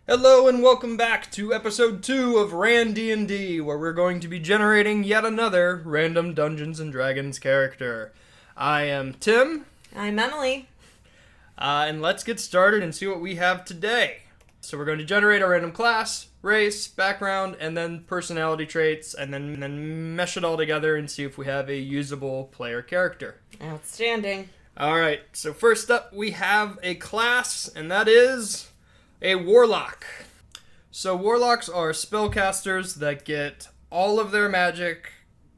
Hello and welcome back to episode 2 of ranD&D, where we're going to be generating yet another random Dungeons & Dragons character. I am Tim. I'm Emily. And let's get started and see what we have today. So we're going to generate a random class, race, background, and then personality traits, and then mesh it all together and see if we have a usable player character. Outstanding. Alright, so first up we have a class, and that is a Warlock. So Warlocks are spellcasters that get all of their magic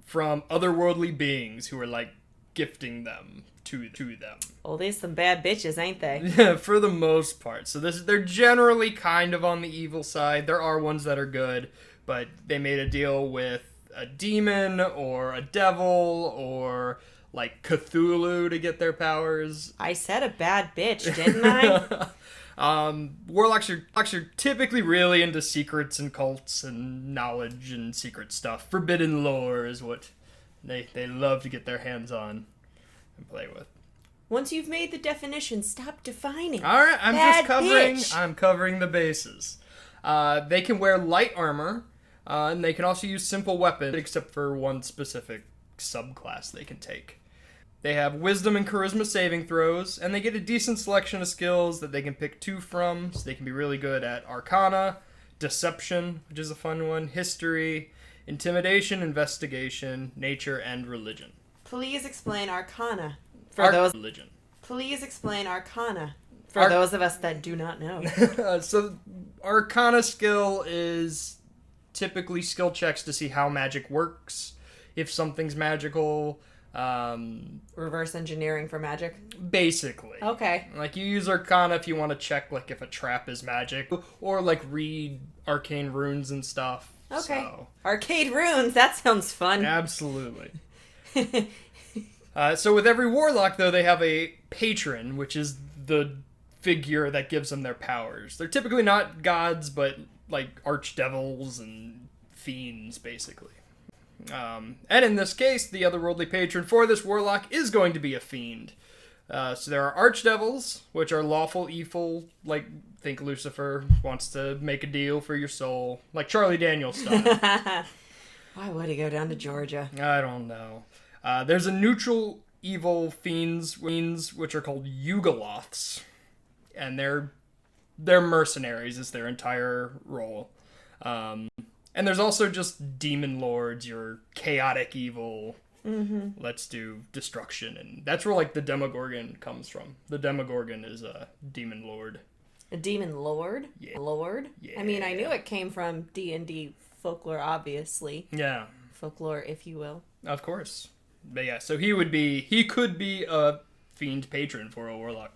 from otherworldly beings who are like gifting them to them. Well, they're some bad bitches, ain't they? Yeah, for the most part. So they're generally kind of on the evil side. There are ones that are good, but they made a deal with a demon or a devil or like Cthulhu to get their powers. I said a bad bitch, didn't I? Warlocks are typically really into secrets and cults and knowledge and secret stuff. Forbidden lore is what they love to get their hands on and play with. Once you've made the definition, stop defining. All right, Bitch. I'm covering the bases. They can wear light armor, and they can also use simple weapons, except for one specific subclass they can take. They have wisdom and charisma saving throws, and they get a decent selection of skills that they can pick two from, so they can be really good at Arcana, Deception, which is a fun one, History, Intimidation, Investigation, Nature, and Religion. Please explain Arcana. Those of us that do not know. So, Arcana skill is typically skill checks to see how magic works, if something's magical. Reverse engineering for magic? Basically. Okay. Like, you use Arcana if you want to check, like, if a trap is magic, or, like, read arcane runes and stuff. Okay. So. Arcade runes, that sounds fun. Absolutely. So with every Warlock, though, they have a patron, which is the figure that gives them their powers. They're typically not gods, but, like, archdevils and fiends, basically. And in this case, the otherworldly patron for this Warlock is going to be a fiend. So there are archdevils, which are lawful evil, like, think Lucifer wants to make a deal for your soul, like Charlie Daniels style. Why would he go down to Georgia? I don't know. There's a neutral evil fiends, which are called Yugoloths, and they're mercenaries is their entire role. And there's also just demon lords, your chaotic evil. Mm-hmm. Let's do destruction, and that's where like the Demogorgon comes from. The Demogorgon is a demon lord. A demon lord? Yeah. Lord? Yeah. I mean, I knew it came from D&D folklore, obviously. Yeah. Folklore, if you will. Of course. But yeah, so he could be a fiend patron for a Warlock.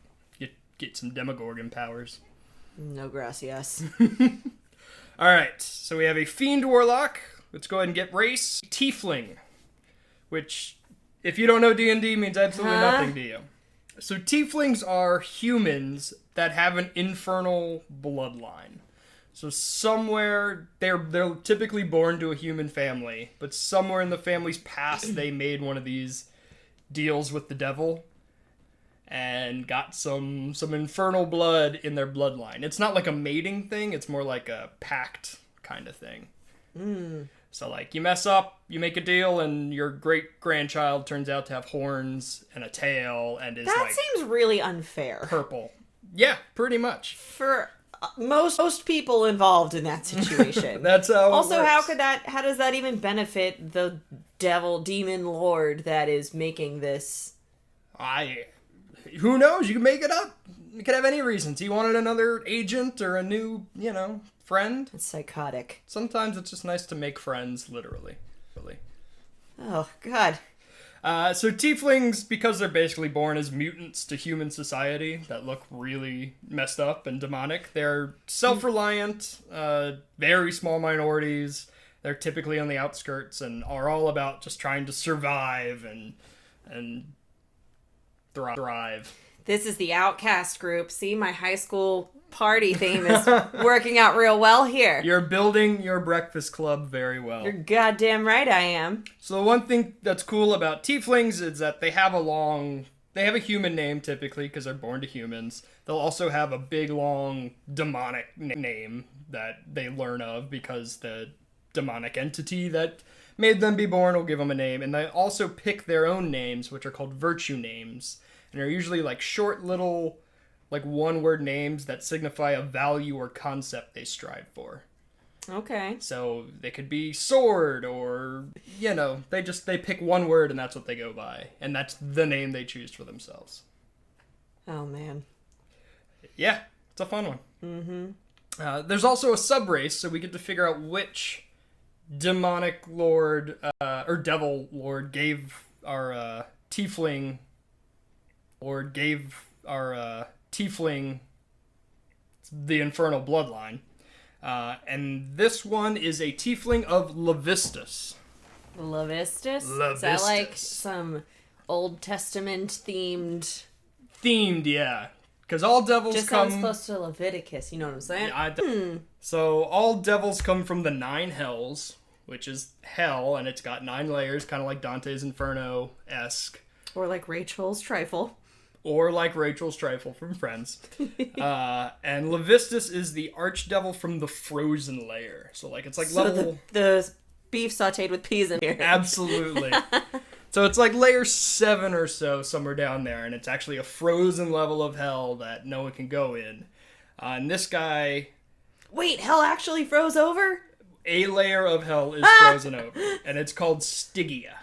Get some Demogorgon powers. No gracias. Alright, so we have a Fiend Warlock. Let's go ahead and get race. Tiefling, which, if you don't know D&D, means absolutely nothing to you. So Tieflings are humans that have an infernal bloodline. So somewhere, they're typically born to a human family, but somewhere in the family's past, they made one of these deals with the devil and got some infernal blood in their bloodline. It's not like a mating thing, it's more like a pact kind of thing. So like, you mess up, you make a deal, and your great-grandchild turns out to have horns and a tail and is That like... seems really unfair. purple. Yeah, pretty much. For most people involved in that situation. That's how Also, it works. how does that even benefit the demon lord that is making this? Who knows? You can make it up. You could have any reasons. He wanted another agent or a new, friend. It's psychotic. Sometimes it's just nice to make friends, literally. Oh, God. So tieflings, because they're basically born as mutants to human society that look really messed up and demonic, they're self-reliant, very small minorities. They're typically on the outskirts and are all about just trying to survive and thrive. This is the outcast group. See, my high school party theme is working out real well here. You're building your breakfast club very well. You're goddamn right I am. So the one thing that's cool about tieflings is that they have they have a human name typically because they're born to humans. They'll also have a big, long demonic name that they learn of because the demonic entity that made them be born will give them a name. And they also pick their own names, which are called virtue names. And they're usually like short little, like one-word names that signify a value or concept they strive for. Okay. So they could be sword or, they pick one word and that's what they go by. And that's the name they choose for themselves. Oh, man. Yeah, it's a fun one. Mm-hmm. There's also a sub-race, so we get to figure out which demonic lord, or devil lord gave our tiefling the infernal bloodline. And this one is a tiefling of Levistus. Levistus? Is that like some Old Testament themed? Themed, yeah. Because all devils just sounds close to Leviticus, you know what I'm saying? Yeah, So all devils come from the 9 hells, which is hell, and it's got 9 layers, kind of like Dante's Inferno-esque. Or like Rachel's Trifle. Or like Rachel's Trifle from Friends. And Levistus is the archdevil from the frozen layer. So like it's like level... the beef sauteed with peas in here. Absolutely. So it's like layer 7 or so, somewhere down there, and it's actually a frozen level of hell that no one can go in. And this guy... Wait, hell actually froze over? A layer of hell is frozen over, and it's called Stygia.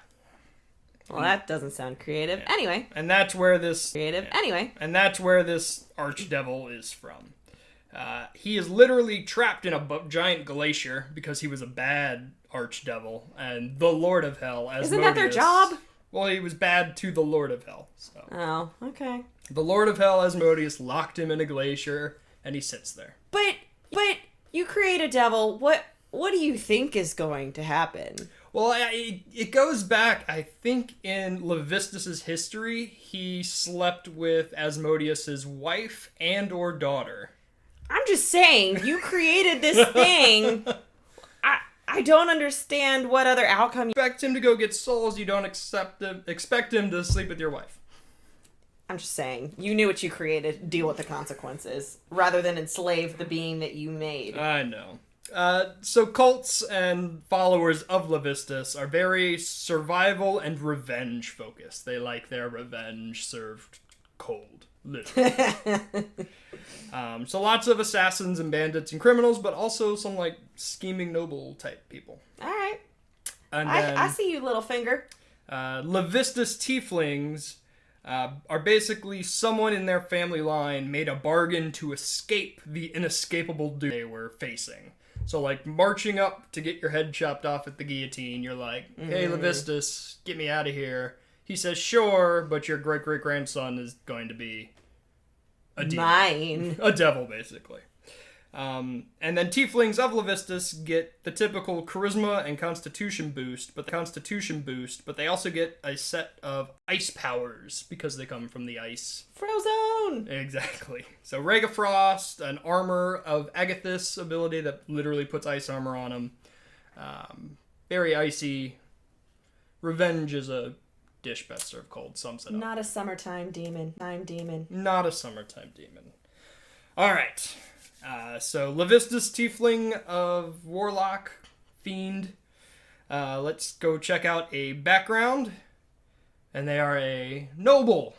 Well, that doesn't sound creative. Yeah. Anyway. And that's where this... Creative. Yeah. Anyway. And that's where this archdevil is from. He is literally trapped in a giant glacier because he was a bad archdevil, and the Lord of Hell, Asmodeus... Isn't that their job? Well, he was bad to the Lord of Hell, so... Oh, okay. The Lord of Hell, Asmodeus, locked him in a glacier, and he sits there. But you create a devil, what do you think is going to happen? Well, it goes back, I think, in Levistus's history, he slept with Asmodeus's wife and or daughter. I'm just saying, you created this thing. I don't understand what other outcome... You expect him to go get souls, you don't expect him to sleep with your wife. I'm just saying, you knew what you created, deal with the consequences, rather than enslave the being that you made. I know. So cults and followers of Levistus are very survival and revenge focused. They like their revenge served cold, literally. So lots of assassins and bandits and criminals, but also some like scheming noble type people. All right. And then, I see you, little finger. Levistus tieflings are basically someone in their family line made a bargain to escape the inescapable doom they were facing. So, like, marching up to get your head chopped off at the guillotine, you're like, hey, Levistus, get me out of here. He says, sure, but your great-great-grandson is going to be a demon. Mine. A devil, basically. And then tieflings of Levistus get the typical charisma and constitution boost, but they also get a set of ice powers because they come from the ice. Frozone! Exactly. So Regafrost, an armor of Agathis ability that literally puts ice armor on him. Very icy. Revenge is a dish best served cold, sums it up. Not a summertime demon. I'm demon. Not a summertime demon. Alright. So Levistus tiefling of Warlock Fiend. Let's go check out a background. And they are a noble.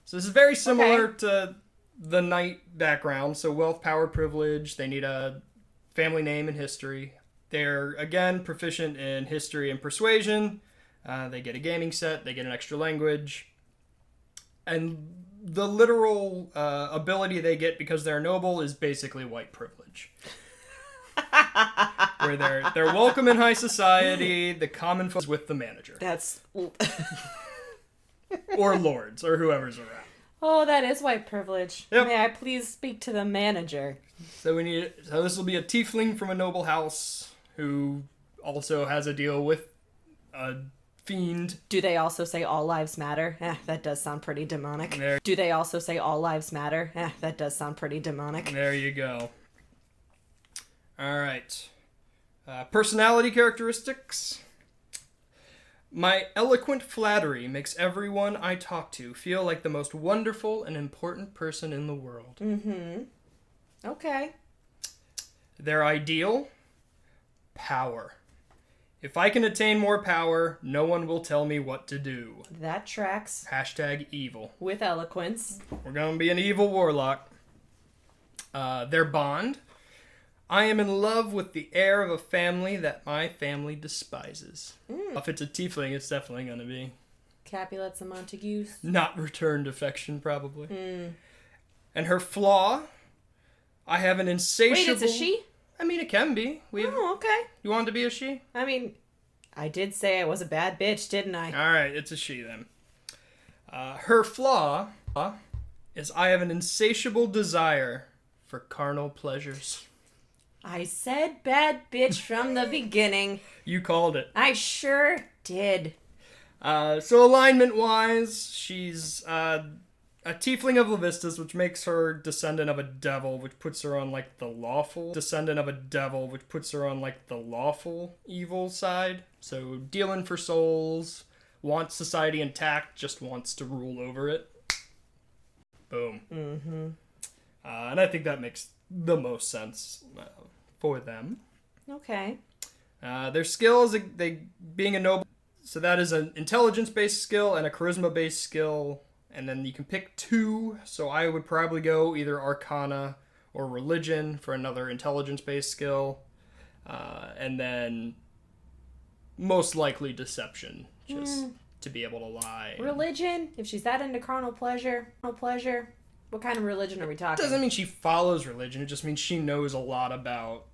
So this is very similar to the knight background. So wealth, power, privilege. They need a family name and history. They're, again, proficient in history and persuasion. They get a gaming set. They get an extra language. And the literal ability they get because they're noble is basically white privilege. Where they're welcome in high society, the common folk is with the manager. That's... or lords, or whoever's around. Oh, that is white privilege. Yep. May I please speak to the manager? So this will be a tiefling from a noble house who also has a deal with a fiend. Do they also say all lives matter? That does sound pretty demonic. Do they also say all lives matter? That does sound pretty demonic. There you go. All right. Personality characteristics. My eloquent flattery makes everyone I talk to feel like the most wonderful and important person in the world. Mm-hmm. Okay. Their ideal? Power. If I can attain more power, no one will tell me what to do. That tracks. Hashtag evil. With eloquence. We're gonna be an evil warlock. Their bond? I am in love with the heir of a family that my family despises. If it's a tiefling, it's definitely gonna be. Capulets and Montagues. Not returned affection, probably. And her flaw? I have an insatiable... Wait, it's a she? I mean, it can be. Oh, okay. You want it to be a she? I mean, I did say I was a bad bitch, didn't I? Alright, it's a she then. Her flaw is I have an insatiable desire for carnal pleasures. I said bad bitch from the beginning. You called it. I sure did. So alignment-wise, she's a tiefling of Levistus, which makes her descendant of a devil, which puts her on, like, the lawful evil side. So dealing for souls, wants society intact, just wants to rule over it. Boom. Mm-hmm. And I think that makes the most sense for them. Okay. Their skills, they being a noble, so that is an intelligence-based skill and a charisma-based skill. And then you can pick two, so I would probably go either Arcana or Religion for another intelligence-based skill. And then most likely Deception, just to be able to lie. Religion? If she's that into carnal pleasure, what kind of religion are we talking? Doesn't mean she follows religion, it just means she knows a lot about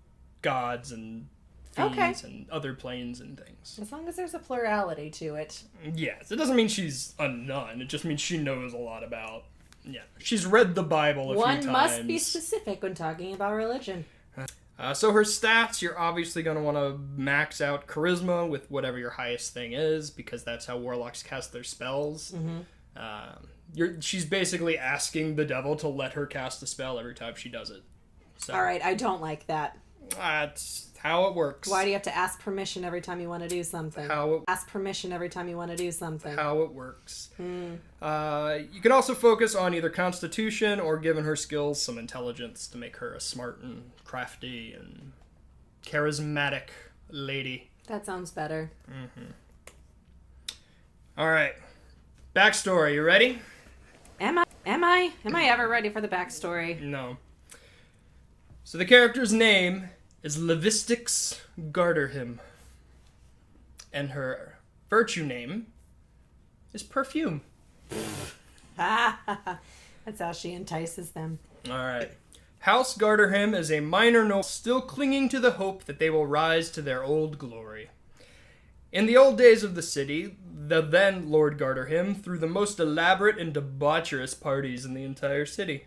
gods and fiends and other planes and things. As long as there's a plurality to it. Yes, it doesn't mean she's a nun. It just means she knows a lot about... Yeah, she's read the Bible a few times. One must be specific when talking about religion. So her stats, you're obviously going to want to max out charisma with whatever your highest thing is, because that's how warlocks cast their spells. She's basically asking the devil to let her cast a spell every time she does it. So, alright, I don't like that. That's how it works. Why do you have to ask permission every time you want to do something? Ask permission every time you want to do something. How it works. You can also focus on either Constitution or, given her skills, some intelligence to make her a smart and crafty and charismatic lady. That sounds better. Alright. Backstory, you ready? Am I ever ready for the backstory? No. So the character's name is Levistix Garderhim. And her virtue name is Perfume. That's how she entices them. Alright. House Garderhim is a minor noble still clinging to the hope that they will rise to their old glory. In the old days of the city, the then Lord Garderhim threw the most elaborate and debaucherous parties in the entire city.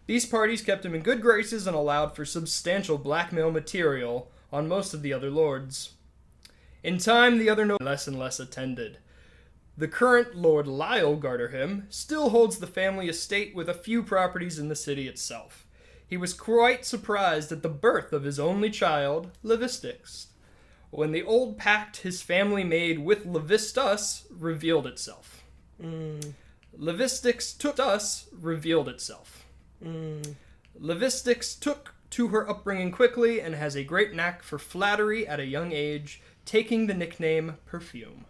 These parties kept him in good graces and allowed for substantial blackmail material on most of the other lords. In time, the other nobles less and less attended. The current Lord Lyle Garderhim still holds the family estate with a few properties in the city itself. He was quite surprised at the birth of his only child, Levistix, when the old pact his family made with Levistus revealed itself. Levistix revealed itself. Levistix took to her upbringing quickly and has a great knack for flattery at a young age, taking the nickname Perfume.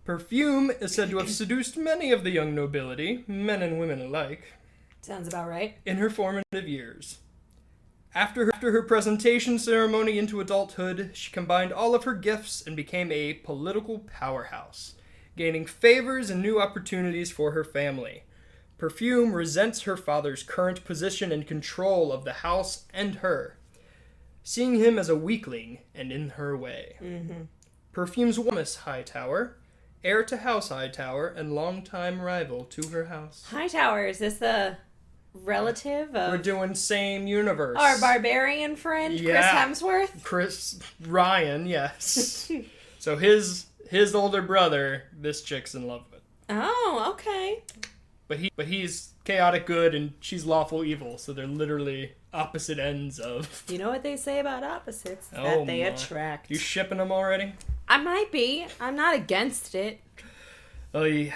Perfume is said to have seduced many of the young nobility, men and women alike. Sounds about right. In her formative years. After her presentation ceremony into adulthood, she combined all of her gifts and became a political powerhouse, gaining favors and new opportunities for her family. Perfume resents her father's current position and control of the house and her, seeing him as a weakling and in her way. Perfume's Miss Hightower, heir to House Hightower and longtime rival to her house. Hightower, is this the relative of... We're doing same universe. Our barbarian friend, Yeah. Chris Hemsworth? Chris Ryan, yes. So his older brother, this chick's in love with. Oh, okay. But he's chaotic good and she's lawful evil, so they're literally opposite ends of... You know what they say about opposites? Oh That they my. attract. You shipping them already? I might be. I'm not against it. Oh, yeah.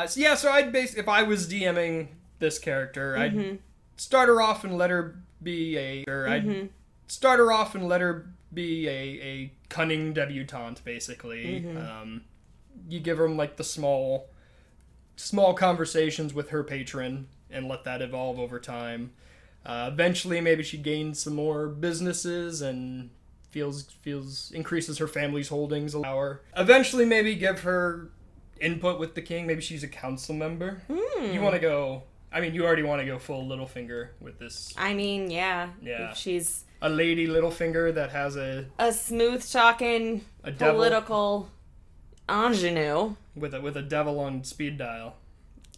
So I'd if I was DMing this character, I'd start her off and let her be I'd start her off and let her be a cunning debutante, basically. You give her like the small conversations with her patron and let that evolve over time. Eventually, maybe she gains some more businesses and increases her family's holdings a power. Eventually, maybe give her input with the king. Maybe she's a council member. You want to go... I mean, you already want to go full Littlefinger with this. I mean, yeah. Yeah. If she's... a lady Littlefinger that has a smooth-talking political ingenue. With a devil on speed dial.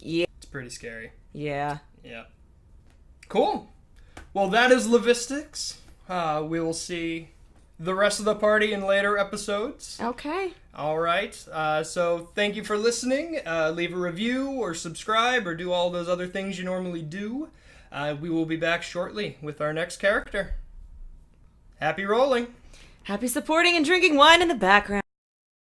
Yeah. It's pretty scary. Yeah. Yeah. Cool. Well, that is Levistics. We will see the rest of the party in later episodes. Okay. All right. So thank you for listening. Leave a review or subscribe or do all those other things you normally do. We will be back shortly with our next character. Happy rolling. Happy supporting and drinking wine in the background.